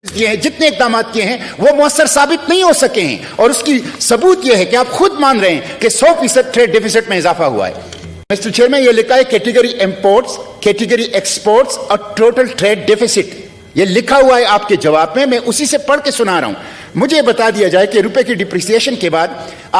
یہ ہیں جتنے اقدامات کیے ہیں وہ مؤثر ثابت نہیں ہو سکے ہیں، اور اس کی ثبوت یہ ہے کہ آپ خود مان رہے ہیں کہ 100% ٹریڈ ڈیفیسٹ میں اضافہ ہوا ہے۔ مسٹر چیئرمین، یہ لکھا ہے کیٹیگری امپورٹس، کیٹیگری ایکسپورٹس اور ٹوٹل ٹریڈ ڈیفیسٹ، یہ لکھا ہوا ہے آپ کے جواب میں اسی سے پڑھ کے سنا رہا ہوں۔ مجھے بتا دیا جائے کہ روپے کی ڈپریسیشن کے بعد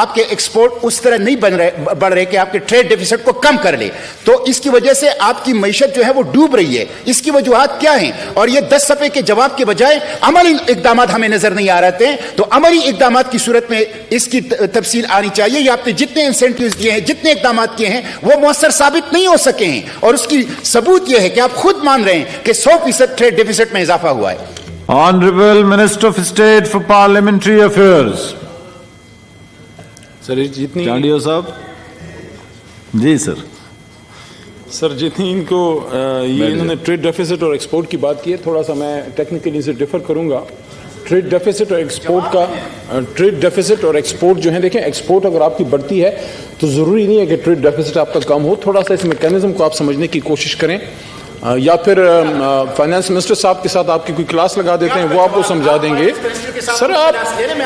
آپ کے ایکسپورٹ اس طرح نہیں بڑھ رہے کہ آپ کے ٹریڈ ڈیفیسٹ کو کم کر لے، تو اس کی وجہ سے آپ کی معیشت جو ہے وہ ڈوب رہی ہے، اس کی وجوہات کیا ہیں؟ اور یہ 10 صفحے کے جواب کے بجائے عملی اقدامات ہمیں نظر نہیں آ رہے ہیں، تو عملی اقدامات کی صورت میں اس کی تفصیل آنی چاہیے۔ یہ آپ نے جتنے انسینٹیوز دیے ہیں، جتنے اقدامات کیے ہیں، وہ مؤثر ثابت نہیں ہو سکے ہیں، اور اس کی ثبوت یہ ہے کہ آپ خود مان رہے ہیں کہ 100% ٹریڈ ڈیفیسٹ میں اضافہ ہوا ہے۔ Honorable Minister of State for Parliamentary Affairs. سر جتنی چانڈیو صاحب جی سر جتنی ان کو یہ انہوں نے ٹریڈ ڈیفیسٹ اور ایکسپورٹ کی بات کی ہے، تھوڑا سا میں ٹیکنیکلی سے ڈیفر کروں گا۔ ٹریڈ ڈیفیسٹ اور ایکسپورٹ کا ٹریڈ ڈیفیسٹ اور ایکسپورٹ جو ہے، دیکھیں ایکسپورٹ اگر آپ کی بڑھتی ہے تو ضروری نہیں ہے کہ ٹریڈ ڈیفیسٹ آپ کا کم ہو۔ تھوڑا سا اس میکینزم کو آپ سمجھنے کی کوشش کریں، یا پھر فائنانس منسٹر صاحب کے ساتھ آپ کی کوئی کلاس لگا دیتے ہیں، وہ آپ کو سمجھا دیں گے۔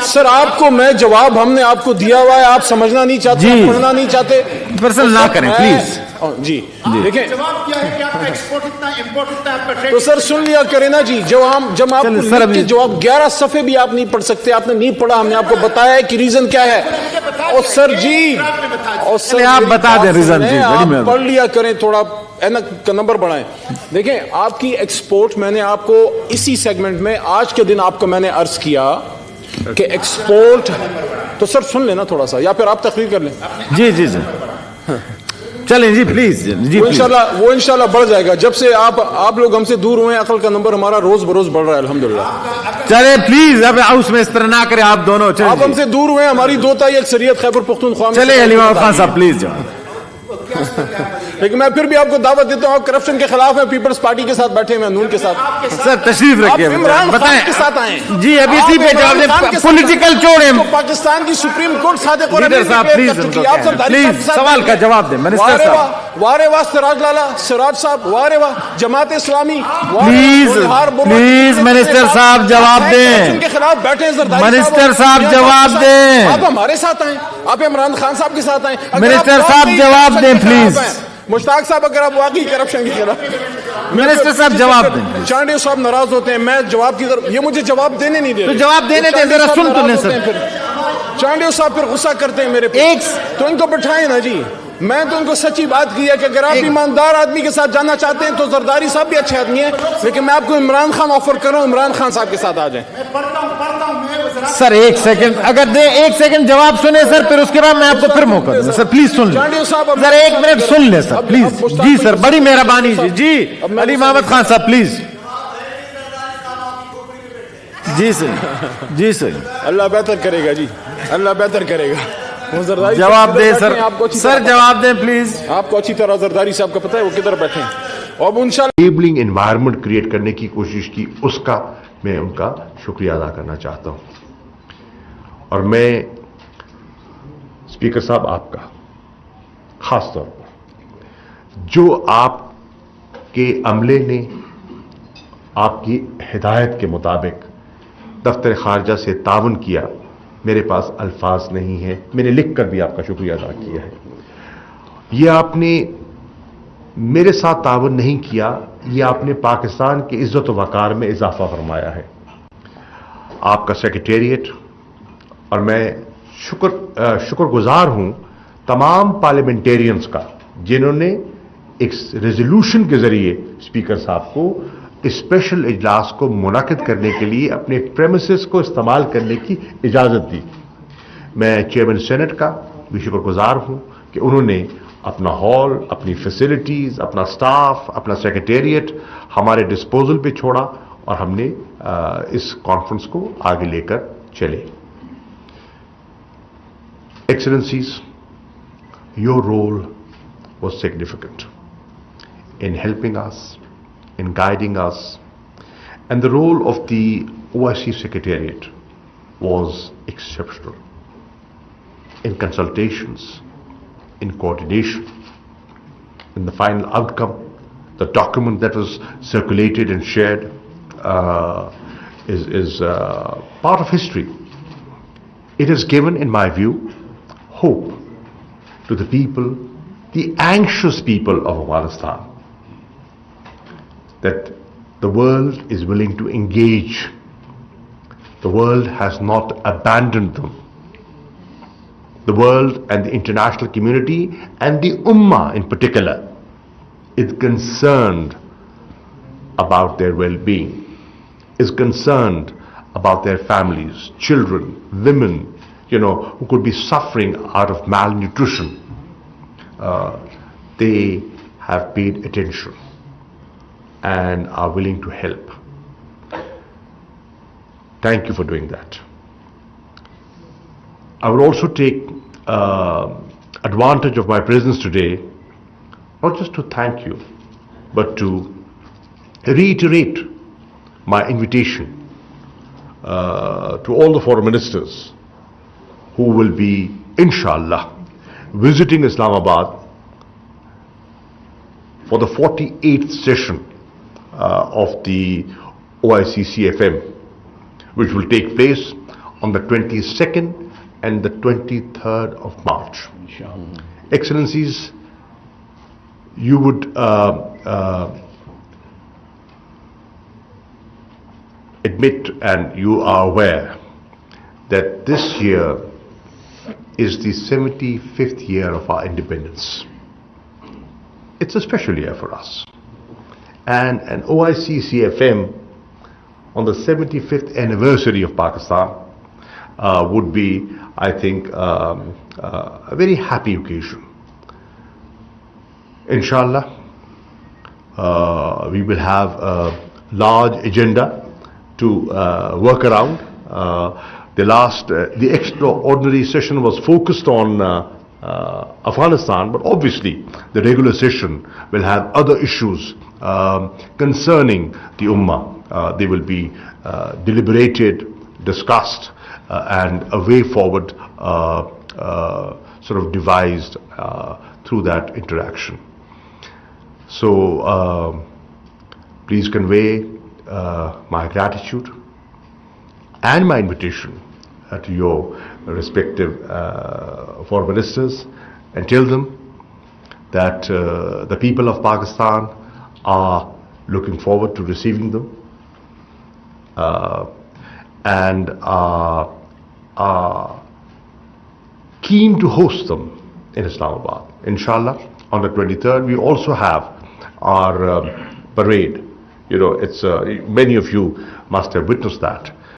سر آپ کو میں جواب ہم نے آپ کو دیا ہوا ہے، آپ سمجھنا نہیں چاہتے، پڑھنا نہیں چاہتے، پرسنل نہ کریں پلیز۔ جی دیکھیں جواب کیا ہے کہ آپ کا ایکسپورٹ اتنا امپورٹ اتنا آپ کا ٹریڈ، تو سر سن لیا کریں نا جی، جب آپ کو لکھ کے جواب 11 صفحے بھی آپ نہیں پڑھ سکتے، آپ نے نہیں پڑھا، ہم نے آپ کو بتایا ہے کہ ریزن کیا ہے۔ اور سر جی آپ بتا دیں ریزن جی، آپ پڑھ لیا کریں، تھوڑا کا نمبر بڑھائیں۔ دیکھیں آپ کی ایکسپورٹ، میں نے آپ کو اسی سیگمنٹ میں آج کے دن آپ کو میں نے عرض کیا کہ ایکسپورٹ، تو سر سن لینا تھوڑا سا، یا پھر آپ تقریر کر لیں۔ جی جی سر چلیں جی پلیز جی، وہ انشاءاللہ بڑھ جائے گا۔ جب سے آپ لوگ ہم سے دور ہوئے ہیں، عقل کا نمبر ہمارا روز بروز بڑھ رہا ہے الحمدللہ۔ چلیں پلیز اب ہاؤس میں اس طرح نہ کریں آپ دونوں، آپ ہم سے دور ہوئے ہیں، ہماری دو تائی اکثریت خیبر پختونخوا میں۔ چلیں علی محمد خان صاحب پلیز جاؤ۔ لیکن میں پھر بھی آپ کو دعوت دیتا ہوں، کرپشن کے خلاف ہیں، پیپلز پارٹی کے ساتھ بیٹھے ہیں، نون کے ساتھ۔ سر تشریف رکھیے، عمران خان بتائیں کے ساتھ آئیں جی، ابھی اسی پہ جواب دیں، پولیٹیکل چھوڑیں۔ پاکستان کی سپریم کورٹ صادق اور لیڈر صاحب پلیز سوال کا جواب دیں۔ منسٹر صاحب وارے واہ، سراج لالا، سراج صاحب، وارے واہ، جماعت اسلامی، پلیز منسٹر صاحب جواب دیں، کے خلاف بیٹھے ہیں۔ منسٹر صاحب جواب دیں، آپ ہمارے ساتھ آئیں، آپ عمران خان صاحب کے ساتھ آئیں۔ منسٹر صاحب جواب دیں پلیز۔ مشتاق صاحب اگر آپ واقعی کرپشن کے خلاف، منسٹر صاحب جواب دیں۔ چانڈیو صاحب ناراض ہوتے ہیں، میں جواب کی طرف، یہ مجھے جواب دینے نہیں دے تو جواب دینے دیں، ذرا سن تو لیں سر۔ چانڈیو صاحب پھر غصہ کرتے ہیں میرے پہ، تو ان کو بٹھائیں نا جی۔ میں تو ان کو سچی بات کی ہے کہ اگر آپ ایماندار آدمی کے ساتھ جانا چاہتے ہیں تو زرداری صاحب بھی اچھے آدمی ہیں، لیکن میں آپ کو عمران خان آفر کر رہا ہوں، عمران خان صاحب کے ساتھ آ جائیں۔ سر ایک سیکنڈ اگر دیں، ایک سیکنڈ جواب سنیں سر، پھر اس کے بعد میں آپ کو پھر موقع دوں سر، پلیز سن لیں سر، 1 منٹ سن لیں سر پلیز۔ جی سر بڑی مہربانی جی، علی محمد خان صاحب پلیز۔ جی سر جی سر، اللہ بہتر کرے گا جی، اللہ بہتر کرے گا۔ جواب دیں سر، سر جواب دیں پلیز۔ آپ کو اچھی طرح زرداری صاحب کا پتہ ہے وہ کدھر بیٹھے ہیں، اور انشاءاللہ انیبلنگ انوائرمنٹ کریٹ کرنے کی کوشش کی، اس کا میں ان کا شکریہ ادا کرنا چاہتا ہوں۔ اور میں اسپیکر صاحب آپ کا خاص طور پر، جو آپ کے عملے نے آپ کی ہدایت کے مطابق دفتر خارجہ سے تعاون کیا، میرے پاس الفاظ نہیں ہیں، میں نے لکھ کر بھی آپ کا شکریہ ادا کیا ہے۔ یہ آپ نے میرے ساتھ تعاون نہیں کیا، یہ آپ نے پاکستان کی عزت و وقار میں اضافہ فرمایا ہے۔ آپ کا سیکریٹریٹ، اور میں شکر گزار ہوں تمام پارلیمنٹیرینز کا، جنہوں نے ایک ریزولوشن کے ذریعے اسپیکر صاحب کو اسپیشل اجلاس کو منعقد کرنے کے لیے اپنے پریمیسز کو استعمال کرنے کی اجازت دی۔ میں چیئرمین سینٹ کا بھی شکر گزار ہوں کہ انہوں نے اپنا ہال، اپنی فیسلٹیز، اپنا سٹاف، اپنا سیکریٹریٹ ہمارے ڈسپوزل پہ چھوڑا، اور ہم نے اس کانفرنس کو آگے لے کر چلے۔ ایکسلنسیز، your role was significant in helping us, in guiding us, and the role of the OIC Secretariat was exceptional in consultations, in coordination, in the final outcome, the document that was circulated and shared is part of history. It has given, in my view, hope to the people, the anxious people of Afghanistan, that the world is willing to engage. The world has not abandoned them. The world and the international community and the Ummah in particular is concerned about their well-being, is concerned about their families, children, women, who could be suffering out of malnutrition. They have paid attention and are willing to help. Thank you for doing that. I will also take advantage of my presence today, not just to thank you, but to reiterate my invitation to all the foreign ministers who will be, inshallah, visiting Islamabad for the 48th session of the OIC CFM, which will take place on the 22nd and the 23rd of March. Excellencies, you would admit, and you are aware, that this year is the 75th year of our independence. It's a special year for us. And an OIC CFM on the 75th anniversary of Pakistan would be, I think, a very happy occasion. Inshallah, we will have a large agenda to work around. The extraordinary session was focused on Afghanistan, but obviously the regular session will have other issues concerning the Ummah. They will be deliberated, discussed, and a way forward sort of devised through that interaction. So please convey my gratitude and my invitation to your respective foreign ministers, and tell them that the people of Pakistan are looking forward to receiving them and are keen to host them in Islamabad. Inshallah, on the 23rd, we also have our parade. It's many of you must have witnessed that.